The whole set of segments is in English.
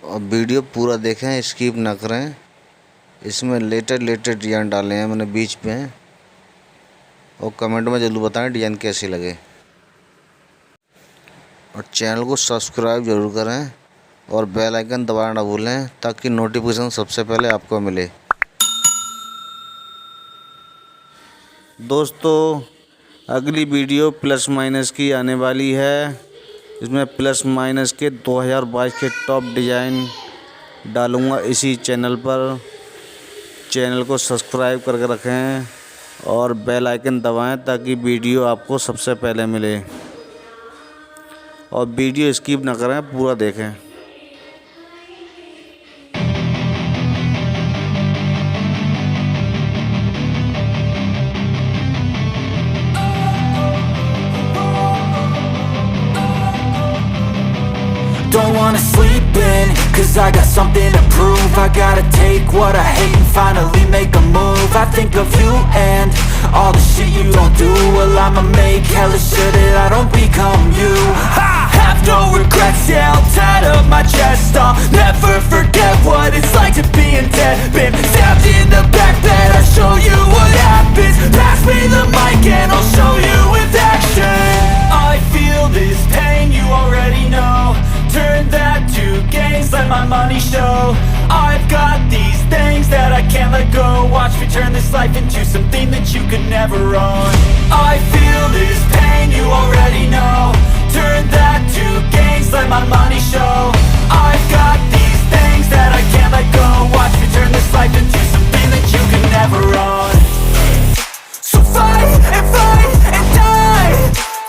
और वीडियो पूरा देखें, स्किप ना करें। इसमें लेटेस्ट डिज़ाइन डाले हैं मैंने बीच में, और कमेंट में ज़रूर बताएं डिज़ाइन कैसी लगे। और चैनल को सब्सक्राइब ज़रूर करें और बेल आइकन दबाना ना भूलें ताकि नोटिफिकेशन सबसे पहले आपको मिले। दोस्तों, अगली वीडियो प्लस माइनस की आने वाली है। इसमें प्लस माइनस के 2022 के टॉप डिज़ाइन डालूँगा इसी चैनल पर। चैनल को सब्सक्राइब करके रखें और बेल आइकन दबाएं ताकि वीडियो आपको सबसे पहले मिले। और वीडियो स्किप ना करें, पूरा देखें। Don't wanna sleep in, cause I got something to prove. I gotta take what I hate and finally make a move. I think of you and all the shit you don't do. Well, I'ma make hella sure that I don't become you. I have no regrets, yeah, I'll tie up my chest. I'll never forget what it's like to be in debt. Been stabbed in the back bed, I'll show you what happens. Pass me the mic and I'll show you with action. I feel this pain, you already know. Turn that to gains, let my money show. I've got these things that I can't let go. Watch me turn this life into something that you could never own. I feel this pain, you already know. Turn that to gains, let my money show. I've got these things that I can't let go. Watch me turn this life into something that you could never own. So fight and die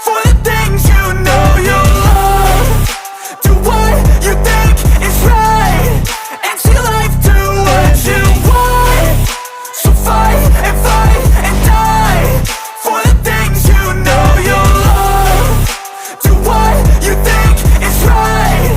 for the things you know you love. Do what you think is right and see life do what you want. So fight and die for the things you know you love. Do what you think is right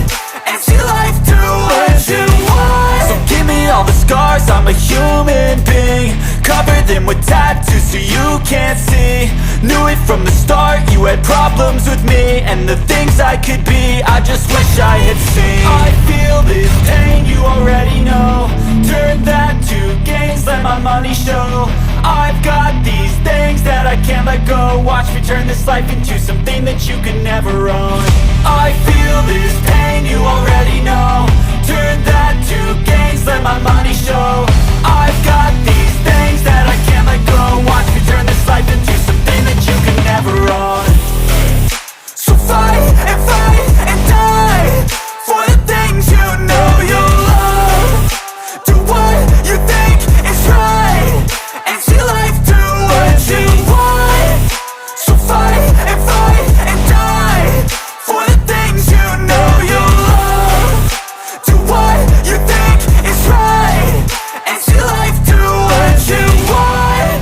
and see life do what you want. So give me all the scars, I'm a human being. Cover them with tattoos so you can't see. Knew it from the start, you had problems with me and the things I could be, I just wish I had seen. I feel this pain, you already know. Turn that to gains, let my money show. I've got these things that I can't let go. Watch me turn this life into something that you could never own. I feel this pain, you already know. Turn that to gains, let my money show. I've got these things that I can't let go. Watch me turn this life into something that you can never own. So fight and die for the things you know you love. Do what you think is right and see life do what you want. So fight and die for the things you know you love. Do what you think is right and see life do what you want.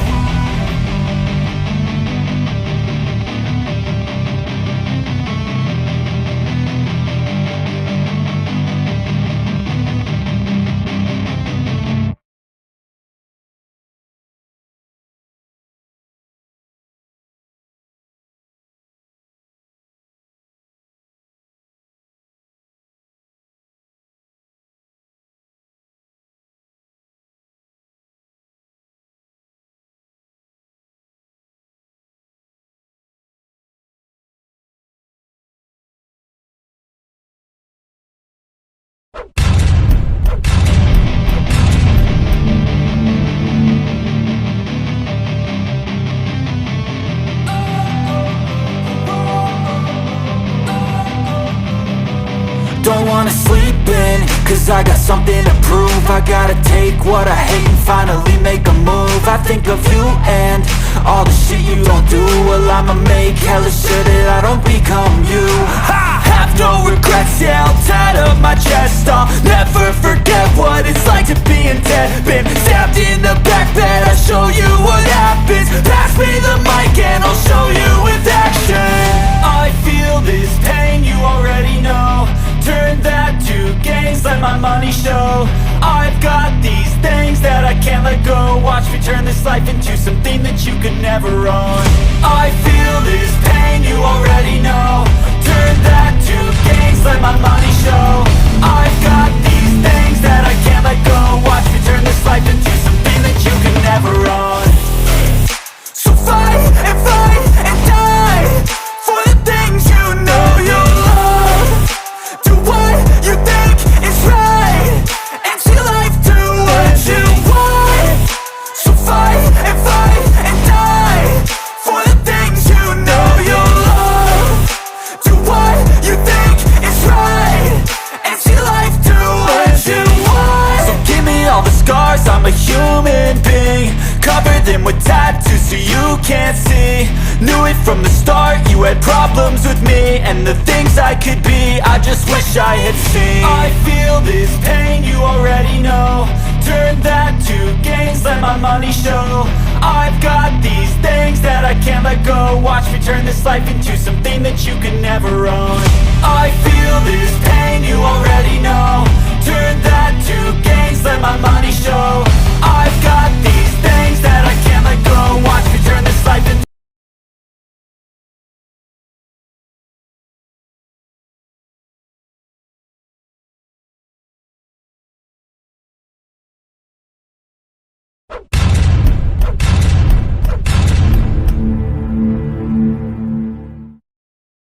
Don't wanna sleep in, cause I got something to prove. I gotta take what I hate and finally make a move. I think of you and all the shit you don't do. Well, I'ma make hella sure that I don't become you. I have no regrets, yeah, I'll tie up my chest. I'll never forget what it's like to be in debt. Been stabbed in the back bed, I'll show you what happens. Pass me the mic and I'll show you with action. I feel this pain, you already know. Turn that to gains, let my money show. I've got these things that I can't let go. Watch me turn this life into something that you could never own. I feel this pain, you already know. Turn that to gains, let my money show. I've got with tattoos so you can't see. Knew it from the start, you had problems with me and the things I could be, I just wish I had seen. I feel this pain, you already know. Turn that to gains, let my money show. I've got these things that I can't let go. Watch me turn this life into something that you can never own. I feel this pain, you already know. Turn that to gains, let my money show.